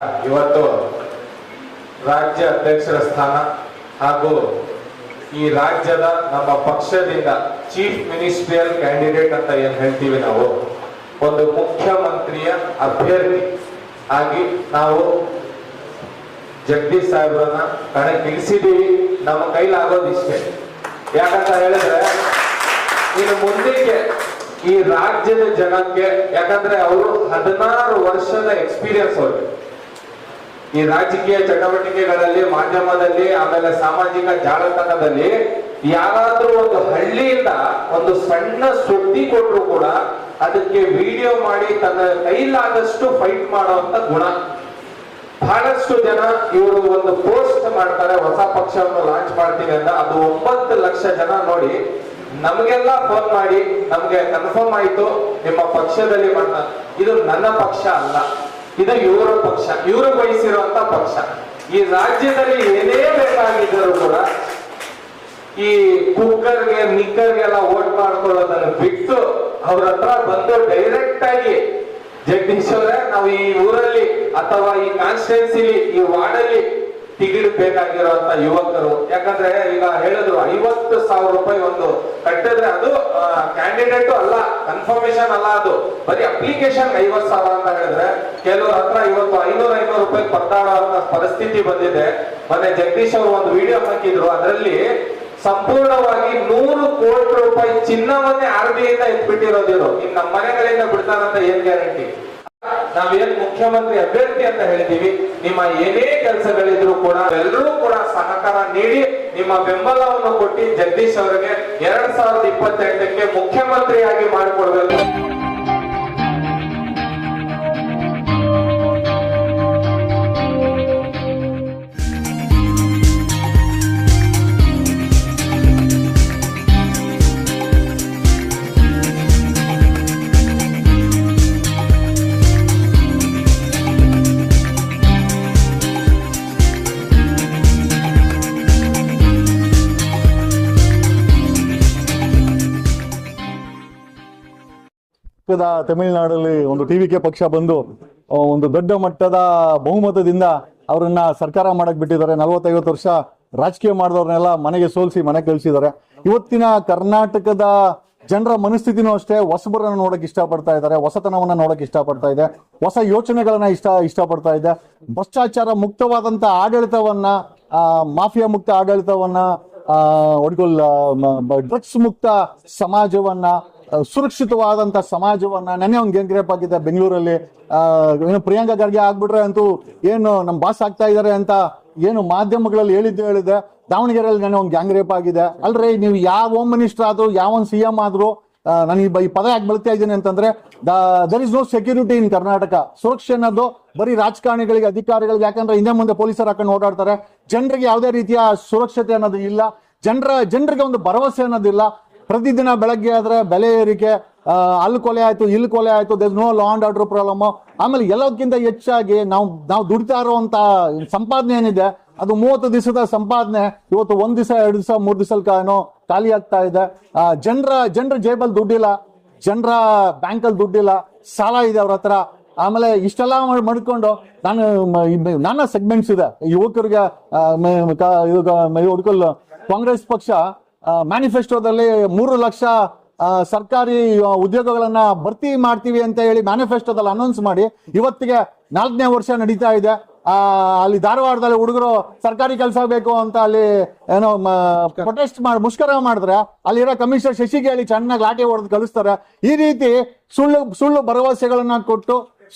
ಇವತ್ತು ರಾಜ್ಯ ಅಧ್ಯಕ್ಷರ ಸ್ಥಾನ ಹಾಗೂ ಈ ರಾಜ್ಯದ ನಮ್ಮ ಪಕ್ಷದಿಂದ ಚೀಫ್ ಮಿನಿಸ್ಟ್ರಿಯಲ್ ಕ್ಯಾಂಡಿಡೇಟ್ ಅಂತ ಏನ್ ಹೇಳ್ತೀವಿ ನಾವು, ಒಂದು ಮುಖ್ಯಮಂತ್ರಿಯ ಅಭ್ಯರ್ಥಿ ಆಗಿ ನಾವು ಜಗದೀಶ್ ಸಾಹೇಬ್ರನ್ನ ಕಣಕ್ಕಿಳಿಸಿದೀವಿ. ನಮ್ಮ ಕೈಲಾಗೋದಿಷ್ಟೇ. ಯಾಕಂತ ಹೇಳಿದ್ರೆ ಇನ್ನು ಮುಂದಕ್ಕೆ ಈ ರಾಜ್ಯದ ಜನಕ್ಕೆ, ಯಾಕಂದ್ರೆ ಅವರು 16 ವರ್ಷದ ಎಕ್ಸ್ಪೀರಿಯನ್ಸ್ ಅವ್ರಿಗೆ ಈ ರಾಜಕೀಯ ಚಟುವಟಿಕೆಗಳಲ್ಲಿ, ಮಾಧ್ಯಮದಲ್ಲಿ, ಆಮೇಲೆ ಸಾಮಾಜಿಕ ಜಾಲತಾಣದಲ್ಲಿ ಯಾರಾದ್ರೂ ಒಂದು ಹಳ್ಳಿಯಿಂದ ಒಂದು ಸಣ್ಣ ಸುದ್ದಿ ಕೊಟ್ಟರು ಕೂಡ ಅದಕ್ಕೆ ವಿಡಿಯೋ ಮಾಡಿ ತನ್ನ ಕೈಲಾದಷ್ಟು ಫೈಟ್ ಮಾಡುವಂತ ಗುಣ. ಬಹಳಷ್ಟು ಜನ ಇವರು ಒಂದು ಪೋಸ್ಟ್ ಮಾಡ್ತಾರೆ, ಹೊಸ ಪಕ್ಷವನ್ನು ಲಾಂಚ್ ಮಾಡ್ತೀವಿ ಅಂತ. ಅದು 9 ಲಕ್ಷ ಜನ ನೋಡಿ ನಮಗೆಲ್ಲ ಫೋನ್ ಮಾಡಿ ನಮ್ಗೆ ಕನ್ಫರ್ಮ್ ಆಯ್ತು ನಿಮ್ಮ ಪಕ್ಷದಲ್ಲಿ ಬಂದ. ಇದು ನನ್ನ ಪಕ್ಷ ಅಲ್ಲ, ಇದು ಇವರ ಪಕ್ಷ, ಇವರು ಬಯಸಿರುವಂತ ಪಕ್ಷ. ಈ ರಾಜ್ಯದಲ್ಲಿ ಏನೇ ಬೇಕಾಗಿದ್ದರೂ ಕೂಡ ಈ ಕುಕ್ಕರ್ಗೆ ನಿಕ್ಕರ್ಗೆಲ್ಲ ಓಟ್ ಮಾಡ್ಕೊಳ್ಳೋದನ್ನ ಬಿಟ್ಟು ಅವ್ರ ಹತ್ರ ಬಂದು ಡೈರೆಕ್ಟ್ ಆಗಿ ಜಗದೀಶ್ ಅವರೇ, ನಾವು ಈ ಊರಲ್ಲಿ ಅಥವಾ ಈ ಕಾನ್ಸ್ಟಿಟ್ಯೂನ್ಸಿಲಿ ಈ ವಾರ್ಡಲ್ಲಿ ಟಿಕೆಟ್ ಬೇಕಾಗಿರುವಂತ ಯುವಕರು, ಯಾಕಂದ್ರೆ ಈಗ ಹೇಳಿದ್ರು 50,000 ರೂಪಾಯಿ ಒಂದು ಕಟ್ಟಿದ್ರೆ ಅದು ಕ್ಯಾಂಡಿಡೇಟ್ ಅಲ್ಲ, ಕನ್ಫರ್ಮೇಶನ್ ಅಲ್ಲ, ಅದು ಬರೀ ಅಪ್ಲಿಕೇಶನ್ 50,000 ಅಂತ ಹೇಳಿದ್ರೆ ಕೆಲವ್ರ ಹತ್ರ ಇವತ್ತು 500 ರೂಪಾಯಿ ಪತ್ತಾಡುವಂತ ಪರಿಸ್ಥಿತಿ ಬಂದಿದೆ. ಮೊನ್ನೆ ಜಗದೀಶ್ ಅವರು ಒಂದು ವಿಡಿಯೋ ಹಾಕಿದ್ರು, ಅದರಲ್ಲಿ ಸಂಪೂರ್ಣವಾಗಿ 100 ಕೋಟಿ ರೂಪಾಯಿ ಚಿನ್ನವನ್ನೇ RBI ಇಂದ ಎತ್ಬಿಟ್ಟಿರೋದಿರು. ಇನ್ನು ನಮ್ಮ ಮನೆಗಳಿಂದ ಬಿಡ್ತಾರಂತ ಏನ್ ಗ್ಯಾರಂಟಿ? ನಾವೇನ್ ಮುಖ್ಯಮಂತ್ರಿ ಅಭ್ಯರ್ಥಿ ಅಂತ ಹೇಳಿದೀವಿ, ನಿಮ್ಮ ಏನೇ ಕೆಲಸಗಳಿದ್ರು ಕೂಡ ಎಲ್ಲರೂ ಕೂಡ ಸಹಕಾರ ನೀಡಿ ನಿಮ್ಮ ಬೆಂಬಲವನ್ನು ಕೊಟ್ಟು ಜಗದೀಶ್ ಅವರಿಗೆ 2028ಕ್ಕೆ ಮುಖ್ಯಮಂತ್ರಿಯಾಗಿ ಮಾಡಿಕೊಡ್ಬೇಕು. ತಮಿಳುನಾಡಲ್ಲಿ ಒಂದು ಟಿವಿಕೆ ಪಕ್ಷ ಬಂದು ಒಂದು ದೊಡ್ಡ ಮಟ್ಟದ ಬಹುಮತದಿಂದ ಅವರನ್ನ ಸರ್ಕಾರ ಮಾಡಕ್ ಬಿಟ್ಟಿದ್ದಾರೆ. 40-50 ವರ್ಷ ರಾಜಕೀಯ ಮಾಡಿದವ್ರನ್ನೆಲ್ಲ ಮನೆಗೆ ಸೋಲಿಸಿ ಮನೆ ಕಳಿಸಿದ್ದಾರೆ. ಇವತ್ತಿನ ಕರ್ನಾಟಕದ ಜನರ ಮನಸ್ಥಿತಿನೂ ಅಷ್ಟೇ, ಹೊಸಬರನ್ನ ನೋಡಕ್ ಇಷ್ಟಪಡ್ತಾ ಇದ್ದಾರೆ, ಹೊಸತನವನ್ನ ನೋಡಕ್ ಇಷ್ಟಪಡ್ತಾ ಇದೆ, ಹೊಸ ಯೋಚನೆಗಳನ್ನ ಇಷ್ಟಪಡ್ತಾ ಇದೆ. ಭ್ರಷ್ಟಾಚಾರ ಮುಕ್ತವಾದಂತ ಆಡಳಿತವನ್ನ, ಮಾಫಿಯಾ ಮುಕ್ತ ಆಡಳಿತವನ್ನ, ಡ್ರಗ್ಸ್ ಮುಕ್ತ ಸಮಾಜವನ್ನ, ಸುರಕ್ಷಿತವಾದಂತ ಸಮಾಜವನ್ನ. ನೆನ್ನೆ ಒಂದು ಗ್ಯಾಂಗ್ ಆಗಿದೆ ಬೆಂಗಳೂರಲ್ಲಿ. ಏನು ಪ್ರಿಯಾಂಕಾ ಖರ್ಗೆ ಆಗ್ಬಿಟ್ರೆ ಅಂತೂ ಏನು ನಮ್ ಬಾಸ್ ಆಗ್ತಾ ಇದಾರೆ ಅಂತ ಏನು ಮಾಧ್ಯಮಗಳಲ್ಲಿ ಹೇಳಿದೆ. ದಾವಣಗೆರೆಯಲ್ಲಿ ನೆನ್ನೆ ಒಂದು ಗ್ಯಾಂಗ್ ರೇಪ್ ಆಗಿದೆ. ಅಲ್ರಿ, ನೀವು ಯಾವ ಹೋಮ್ ಮಿನಿಸ್ಟರ್ ಆದ್ರೂ, ಯಾವ ಒಂದು CM ಆದ್ರೂ, ನಾನು ಈ ಪದ ಯಾಕೆ ಬೆಳ್ತಾ ಇದ್ದೀನಿ ಅಂತಂದ್ರೆ, there is no security in Karnataka. ಸುರಕ್ಷೆ ಅನ್ನೋದು ಬರೀ ರಾಜಕಾರಣಿಗಳಿಗೆ, ಅಧಿಕಾರಿಗಳಿಗೆ, ಯಾಕಂದ್ರೆ ಹಿಂದೆ ಮುಂದೆ ಪೊಲೀಸರು ಹಾಕೊಂಡು ಓಡಾಡ್ತಾರೆ. ಜನರಿಗೆ ಯಾವುದೇ ರೀತಿಯ ಸುರಕ್ಷತೆ ಅನ್ನೋದು ಇಲ್ಲ, ಜನರಿಗೆ ಒಂದು ಭರವಸೆ ಅನ್ನೋದಿಲ್ಲ. ಪ್ರತಿದಿನ ಬೆಳಗ್ಗೆ ಆದ್ರೆ ಬೆಲೆ ಏರಿಕೆ, ಅಲ್ಲಿ ಕೊಲೆ ಆಯ್ತು, ಇಲ್ಲಿ ಕೊಲೆ ಆಯ್ತು, there no law and order problem. ಆಮೇಲೆ ಎಲ್ಲದಕ್ಕಿಂತ ಹೆಚ್ಚಾಗಿ ನಾವು ದುಡಿತಾ ಇರುವಂತ ಸಂಪಾದನೆ ಏನಿದೆ ಅದು 30 ದಿವಸದ ಸಂಪಾದನೆ ಇವತ್ತು 1 ದಿವಸ, 2 ದಿವಸ, 3 ದಿವಸ ಖಾಲಿ ಆಗ್ತಾ ಇದೆ. ಜನರ ಜೇಬಲ್ ದುಡ್ಡಿಲ್ಲ, ಜನರ ಬ್ಯಾಂಕಲ್ಲಿ ದುಡ್ಡಿಲ್ಲ, ಸಾಲ ಇದೆ ಅವ್ರ ಹತ್ರ. ಆಮೇಲೆ ಇಷ್ಟೆಲ್ಲ ಮಾಡ್ಕೊಂಡು ನಾನಾ ಸೆಗ್ಮೆಂಟ್ಸ್ ಇದೆ ಯುವಕರಿಗೆ. ಕಾಂಗ್ರೆಸ್ ಪಕ್ಷ ಮ್ಯಾನಿಫೆಸ್ಟೋದಲ್ಲಿ 3 ಲಕ್ಷ ಸರ್ಕಾರಿ ಉದ್ಯೋಗಗಳನ್ನ ಭರ್ತಿ ಮಾಡ್ತೀವಿ ಅಂತ ಹೇಳಿ ಮ್ಯಾನಿಫೆಸ್ಟೋದಲ್ಲಿ ಅನೌನ್ಸ್ ಮಾಡಿ ಇವತ್ತಿಗೆ 4ನೇ ವರ್ಷ ನಡೀತಾ ಇದೆ. ಅಲ್ಲಿ ಧಾರವಾಡದಲ್ಲಿ ಹುಡುಗರು ಸರ್ಕಾರಿ ಕೆಲಸ ಬೇಕು ಅಂತ ಅಲ್ಲಿ ಏನೋ ಪ್ರೊಟೆಸ್ಟ್ ಮುಷ್ಕರ ಮಾಡಿದ್ರೆ ಅಲ್ಲಿರೋ ಕಮಿಷನರ್ ಶಶಿಗೆ ಹೇಳಿ ಚೆನ್ನಾಗಿ ಲಾಠಿ ಹೊಡೆದು ಕಳಿಸ್ತಾರೆ. ಈ ರೀತಿ ಸುಳ್ಳು ಭರವಸೆಗಳನ್ನ ಕೊಟ್ಟು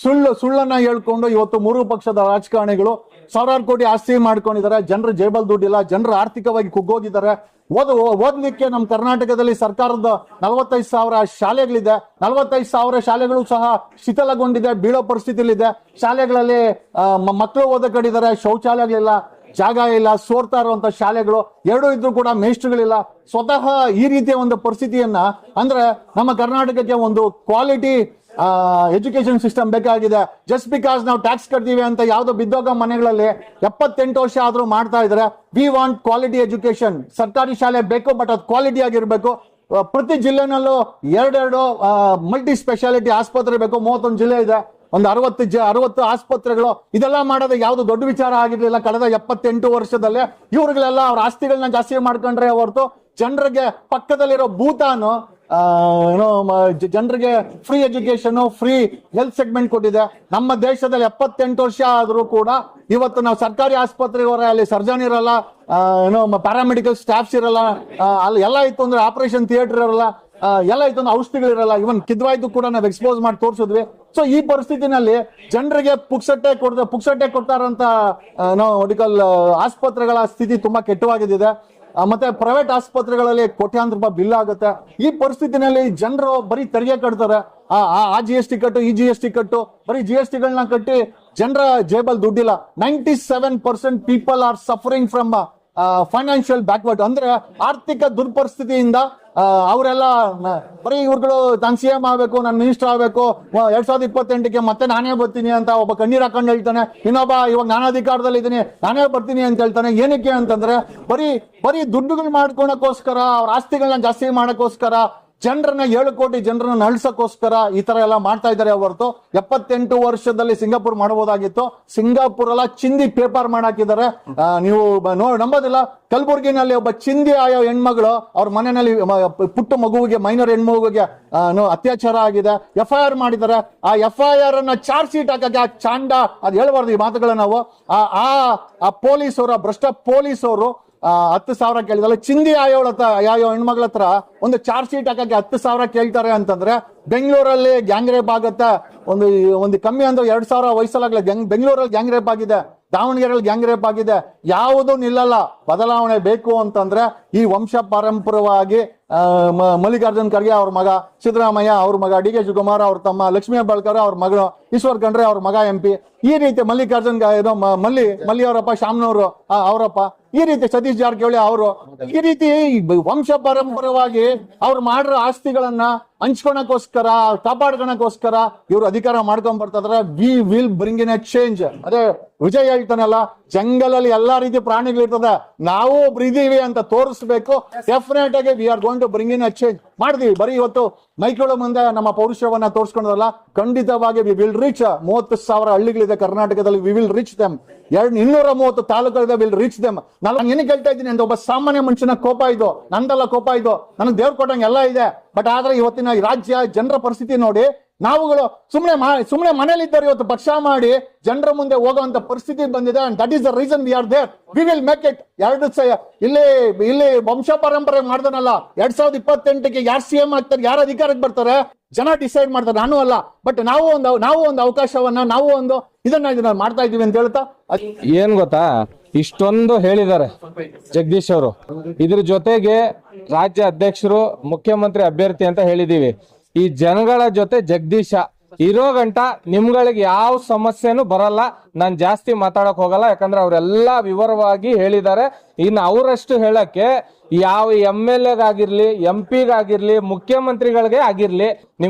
ಸುಳ್ಳನ್ನ ಹೇಳ್ಕೊಂಡು ಇವತ್ತು 3 ಪಕ್ಷದ ರಾಜಕಾರಣಿಗಳು ಸಾವಿರಾರು ಕೋಟಿ ಆಸ್ತಿ ಮಾಡ್ಕೊಂಡಿದ್ದಾರೆ. ಜನರ ಜೇಬಲ್ ದುಡ್ಡಿಲ್ಲ, ಜನರು ಆರ್ಥಿಕವಾಗಿ ಕುಗ್ಗೋಗಿದ್ದಾರೆ. ಓದ್ಲಿಕ್ಕೆ ನಮ್ಮ ಕರ್ನಾಟಕದಲ್ಲಿ ಸರ್ಕಾರದ 45,000 ಶಾಲೆಗಳಿದೆ. 45,000 ಶಾಲೆಗಳು ಸಹ ಶಿಥಿಲಗೊಂಡಿದೆ, ಬೀಳೋ ಪರಿಸ್ಥಿತಿಲಿದೆ. ಶಾಲೆಗಳಲ್ಲಿ ಮಕ್ಕಳು ಓದಕಡಿದ್ದಾರೆ, ಶೌಚಾಲಯಗಳಿಲ್ಲ, ಜಾಗ ಇಲ್ಲ, ಸೋರ್ತಾ ಇರುವಂತ ಶಾಲೆಗಳು ಎರಡೂ ಇದ್ರೂ ಕೂಡ ಮೇಷ್ಟ್ರುಗಳಿಲ್ಲ. ಸ್ವತಃ ಈ ರೀತಿಯ ಒಂದು ಪರಿಸ್ಥಿತಿಯನ್ನ, ಅಂದ್ರೆ ನಮ್ಮ ಕರ್ನಾಟಕಕ್ಕೆ ಒಂದು ಕ್ವಾಲಿಟಿ ಎಜುಕೇಶನ್ ಸಿಸ್ಟಮ್ ಬೇಕಾಗಿದೆ. ಜಸ್ಟ್ ಬಿಕಾಸ್ ನಾವು ಟ್ಯಾಕ್ಸ್ ಕಟ್ತೀವಿ ಅಂತ ಯಾವ್ದೋ ಬಿದ್ದೋಗ ಮನೆಗಳಲ್ಲಿ 78 ವರ್ಷ ಆದ್ರೂ ಮಾಡ್ತಾ ಇದ್ರೆ. We want quality education. ಸರ್ಕಾರಿ ಶಾಲೆ ಬೇಕು, ಬಟ್ ಅದು ಕ್ವಾಲಿಟಿ ಆಗಿರ್ಬೇಕು. ಪ್ರತಿ ಜಿಲ್ಲೆನಲ್ಲೂ 2 ಮಲ್ಟಿ ಸ್ಪೆಷಾಲಿಟಿ ಆಸ್ಪತ್ರೆ ಬೇಕು. 31 ಜಿಲ್ಲೆ ಇದೆ. ಒಂದು 60 ಆಸ್ಪತ್ರೆಗಳು, ಇದೆಲ್ಲ ಮಾಡೋದು ಯಾವ್ದು ದೊಡ್ಡ ವಿಚಾರ ಆಗಿರ್ಲಿಲ್ಲ ಕಳೆದ 78 ವರ್ಷದಲ್ಲೇ. ಇವ್ರಿಗೆಲ್ಲ ಅವ್ರ ಆಸ್ತಿಗಳನ್ನ ಜಾಸ್ತಿ ಮಾಡ್ಕೊಂಡ್ರೆ ಹೊರತು ಜನರಿಗೆ ಪಕ್ಕದಲ್ಲಿರೋ ಭೂತಾನು ಜನರಿಗೆ free education, free health segment ಕೊಟ್ಟಿದೆ. ನಮ್ಮ ದೇಶದಲ್ಲಿ 78 ವರ್ಷ ಆದ್ರೂ ಕೂಡ ಇವತ್ತು ನಾವು ಸರ್ಕಾರಿ ಆಸ್ಪತ್ರೆಗೆ ಹೋದ್ರೆ ಅಲ್ಲಿ ಸರ್ಜನ್ ಇರಲ್ಲ, ಪ್ಯಾರಾಮೆಡಿಕಲ್ ಸ್ಟಾಫ್ಸ್ ಇರಲ್ಲ, ಅಲ್ಲಿ ಎಲ್ಲ ಇತ್ತು ಅಂದ್ರೆ ಆಪರೇಷನ್ ಥಿಯೇಟರ್ ಇರಲ್ಲ, ಎಲ್ಲ ಇತ್ತು ಅಂದ್ರೆ ಔಷಧಿಗಳಿರಲ್ಲ. ಇವನ್ ಕಿದ್ವಾಯ್ದು ಕೂಡ ನಾವು ಎಕ್ಸ್ಪೋಸ್ ಮಾಡಿ ತೋರಿಸಿದ್ವಿ. ಸೊ ಈ ಪರಿಸ್ಥಿತಿನಲ್ಲಿ ಜನರಿಗೆ ಪುಕ್ಸಟ್ಟೆ ಕೊಡ್ತಾರಂತ ಮೆಡಿಕಲ್ ಆಸ್ಪತ್ರೆಗಳ ಸ್ಥಿತಿ ತುಂಬಾ ಕೆಟ್ಟವಾಗಿದೆ. ಮತ್ತೆ ಪ್ರೈವೇಟ್ ಆಸ್ಪತ್ರೆಗಳಲ್ಲಿ ಕೋಟ್ಯಾಂತರ ರೂಪಾಯಿ ಬಿಲ್ ಆಗುತ್ತೆ. ಈ ಪರಿಸ್ಥಿತಿನಲ್ಲಿ ಜನರು ಬರೀ ತೆರಿಗೆ ಕಟ್ತಾರೆ. ಆ GST ಕಟ್ಟು, ಈ GST ಕಟ್ಟು, ಬರೀ GST ಗಳನ್ನ ಕಟ್ಟಿ ಜನರ ಜೇಬಲ್ ದುಡ್ಡಿಲ್ಲ. 97% people are suffering from financial backward, ಅಂದ್ರೆ ಆರ್ಥಿಕ ದುರ್ಪರಿಸ್ಥಿತಿಯಿಂದ ಅವರೆಲ್ಲ ಬರೀ ಇವ್ರುಗಳು ನಾನು CM ಆಗ್ಬೇಕು, ನಾನು ಮಿನಿಸ್ಟರ್ ಆಗ್ಬೇಕು, 2028ಕ್ಕೆ ಮತ್ತೆ ನಾನೇ ಬರ್ತೀನಿ ಅಂತ ಒಬ್ಬ ಕಣ್ಣೀರ್ ಹಾಕೊಂಡು ಹೇಳ್ತಾನೆ. ಇನ್ನೊಬ್ಬ ಇವಾಗ ನಾನು ಅಧಿಕಾರದಲ್ಲಿ ಇದ್ದೀನಿ, ನಾನೇ ಬರ್ತೀನಿ ಅಂತ ಹೇಳ್ತಾನೆ. ಏನಕ್ಕೆ ಅಂತಂದ್ರೆ ಬರೀ ದುಡ್ಡುಗಳು ಮಾಡ್ಕೊಳಕ್ಕೋಸ್ಕರ, ಅವ್ರ ಆಸ್ತಿಗಳನ್ನ ಜಾಸ್ತಿ ಮಾಡಕ್ಕೋಸ್ಕರ, ಜನರನ್ನ 7 ಕೋಟಿ ಜನರನ್ನ ನಳ್ಸಕ್ಕೋಸ್ಕರ ಈ ತರ ಎಲ್ಲ ಮಾಡ್ತಾ ಇದ್ದಾರೆ ಹೊರತು 78 ವರ್ಷದಲ್ಲಿ ಸಿಂಗಾಪುರ್ ಮಾಡಬಹುದಾಗಿತ್ತು. ಸಿಂಗಾಪುರ್ ಎಲ್ಲ ಚಿಂದಿ ಪೇಪರ್ ಮಾಡಾಕಿದ್ದಾರೆ. ನೀವು ನಂಬೋದಿಲ್ಲ, ಕಲಬುರ್ಗಿನಲ್ಲಿ ಒಬ್ಬ ಚಿಂದಿ ಆಯೋ ಹೆಣ್ಮಗಳು ಅವ್ರ ಮನೆಯಲ್ಲಿ ಪುಟ್ಟ ಮಗುವಿಗೆ, ಮೈನರ್ ಹೆಣ್ಮಗುವಿಗೆ ಅತ್ಯಾಚಾರ ಆಗಿದೆ, FIR ಮಾಡಿದ್ದಾರೆ. ಆ FIR ಅನ್ನ ಚಾರ್ಜ್ ಶೀಟ್ ಹಾಕಕ್ಕೆ ಆ ಚಾಂಡ ಅದ್ ಹೇಳ್ಬಾರ್ದು ಈ ಮಾತುಗಳನ್ನ ನಾವು. ಆ ಪೊಲೀಸರು, ಭ್ರಷ್ಟ ಪೊಲೀಸರು 10,000 ಕೇಳಿದಲ್ಲ. ಚಿಂದಿ ಯಾಯೋ ಹೆಣ್ಮಗಳ ಹತ್ರ ಒಂದು ಚಾರ್ಜ್ ಶೀಟ್ ಹಾಕಕ್ಕೆ 10,000 ಕೇಳ್ತಾರೆ ಅಂತಂದ್ರೆ, ಬೆಂಗಳೂರಲ್ಲಿ ಗ್ಯಾಂಗ್ ರೇಪ್ ಆಗತ್ತೆ. ಒಂದು ಕಮ್ಮಿ ಅಂದ್ರೆ 2,000 ವಯಸ್ಸಲ್ಲಾಗಲ್ಲ ಬೆಂಗಳೂರಲ್ಲಿ ಗ್ಯಾಂಗ್ ರೇಪ್ ಆಗಿದೆ, ದಾವಣಗೆರೆಯಲ್ಲಿ ಗ್ಯಾಂಗ್ ರೇಪ್ ಆಗಿದೆ. ಯಾವುದೂ ನಿಲ್ಲಲ್ಲ. ಬದಲಾವಣೆ ಬೇಕು ಅಂತಂದ್ರೆ ಈ ವಂಶ ಪಾರಂಪರವಾಗಿ ಮಲ್ಲಿಕಾರ್ಜುನ್ ಖರ್ಗೆ ಅವ್ರ ಮಗ, ಸಿದ್ದರಾಮಯ್ಯ ಅವ್ರ ಮಗ, DK ಶಿವಕುಮಾರ್ ಅವ್ರ ತಮ್ಮ, ಲಕ್ಷ್ಮೀ ಹೆಬ್ಬಾಳ್ಕರ್ ಅವ್ರ ಮಗಳು, ಈಶ್ವರ್ ಖಂಡ್ರೆ ಅವ್ರ ಮಗ MP, ಈ ರೀತಿ ಮಲ್ಲಿಕಾರ್ಜುನ್ ಮಲ್ಲಿ ಅವರಪ್ಪ, ಶಾಮ್ನವರು ಅವರಪ್ಪ, ಈ ರೀತಿ ಸತೀಶ್ ಜಾರಕಿಹೊಳಿ ಅವರು, ಈ ರೀತಿ ವಂಶ ಪಾರಂಪರವಾಗಿ ಅವ್ರು ಮಾಡಿರೋ ಆಸ್ತಿಗಳನ್ನ ಹಂಚ್ಕೊಳಕೋಸ್ಕರ, ಕಾಪಾಡ್ಕೊಳಕೋಸ್ಕರ ಇವ್ರು ಅಧಿಕಾರ ಮಾಡ್ಕೊಂಡ್ ಬರ್ತಿದ್ರೆ. We will bring in a change. ಅದೇ ವಿಜಯ್ ಹೇಳ್ತಾನಲ್ಲ, ಜಂಗಲಲ್ಲಿ ಎಲ್ಲಾ ರೀತಿ ಪ್ರಾಣಿಗಳಿರ್ತದೆ, ನಾವು ಒಬ್ರು ಇದೀವಿ ಅಂತ ತೋರಿಸ್ಬೇಕು. ಡೆಫಿನೆಟ್ ಆಗಿ we are going to bring in a change ಮಾಡಿದೀವಿ. ಬರೀ ಇವತ್ತು ಮೈಕ್ಗಳ ಮುಂದೆ ನಮ್ಮ ಪೌರುಷವನ್ನ ತೋರಿಸ್ಕೊಂಡಲ್ಲ, ಖಂಡಿತವಾಗಿ ವಿ ವಿಲ್ ರೀಚ್. 30,000 ಹಳ್ಳಿಗಳಿದೆ ಕರ್ನಾಟಕದಲ್ಲಿ, ವಿ ವಿಲ್ ರೀಚ್ ದೆಮ್. 230 ತಾಲೂಕುಗಳಿದೆ, ವಿಲ್ ರೀಚ್ ದೆಮ್. ನಾನು ಏನಕ್ಕೆ ಹೇಳ್ತಾ ಇದ್ದೀನಿ ಅಂತ, ಒಬ್ಬ ಸಾಮಾನ್ಯ ಮನುಷ್ಯನ ಕೋಪ ಇದು, ನಂದಲ್ಲ ಕೋಪ ಇದು. ನನಗೆ ದೇವ್ರು ಕೊಟ್ಟಂಗೆ ಎಲ್ಲ ಇದೆ. ಬಟ್ ಆದ್ರೆ ಇವತ್ತಿನ ರಾಜ್ಯ ಜನರ ಪರಿಸ್ಥಿತಿ ನೋಡಿ, ನಾವುಗಳು ಸುಮ್ಮನೆ ಮನೇಲಿದ್ದಾರೆ, ಇವತ್ತು ಪಕ್ಷ ಮಾಡಿ ಜನರ ಮುಂದೆ ಹೋಗುವಂತ ಪರಿಸ್ಥಿತಿ ಬಂದಿದೆ. And that is the reason we are there. We will make it. ಇಲ್ಲಿ ವಂಶ ಪರಂಪರೆ ಮಾಡ್ದನಲ್ಲ, 2028ಕ್ಕೆ ಯಾರು CM ಆಗ್ತಾರೆ, ಯಾರು ಅಧಿಕಾರಕ್ಕೆ ಬರ್ತಾರೆ, ಜನ ಡಿಸೈಡ್ ಮಾಡ್ತಾರೆ, ನಾನು ಅಲ್ಲ. ಬಟ್ ನಾವು ಒಂದು ಅವಕಾಶವನ್ನ, ನಾವು ಒಂದು ಇದನ್ನ ಮಾಡ್ತಾ ಇದೀವಿ ಅಂತ ಹೇಳ್ತಾ, ಏನ್ ಗೊತ್ತಾ, ಇಷ್ಟೊಂದು ಹೇಳಿದ್ದಾರೆ ಜಗದೀಶ್ ಅವರು. ಇದ್ರ ಜೊತೆಗೆ ರಾಜ್ಯ ಅಧ್ಯಕ್ಷರು, ಮುಖ್ಯಮಂತ್ರಿ ಅಭ್ಯರ್ಥಿ ಅಂತ ಹೇಳಿದೀವಿ. ಈ ಜನಗಳ ಜೊತೆ ಜಗದೀಶ ಇರೋ ಗಂಟ ನಿಮ್ಗಳಿಗೆ ಯಾವ ಸಮಸ್ಯೆನೂ ಬರಲ್ಲ. ನಾನ್ ಜಾಸ್ತಿ ಮಾತಾಡಕ್ ಹೋಗಲ್ಲ, ಯಾಕಂದ್ರೆ ಅವರೆಲ್ಲ ವಿವರವಾಗಿ ಹೇಳಿದ್ದಾರೆ. ಇನ್ನು ಅವರಷ್ಟು ಹೇಳಕ್ಕೆ ಯಾವ MLA ಗಾಗಿರ್ಲಿ, MP ಗಾಗಿರ್ಲಿ, ಮುಖ್ಯಮಂತ್ರಿಗಳಿಗೆ ಆಗಿರ್ಲಿ, ನಿಮ್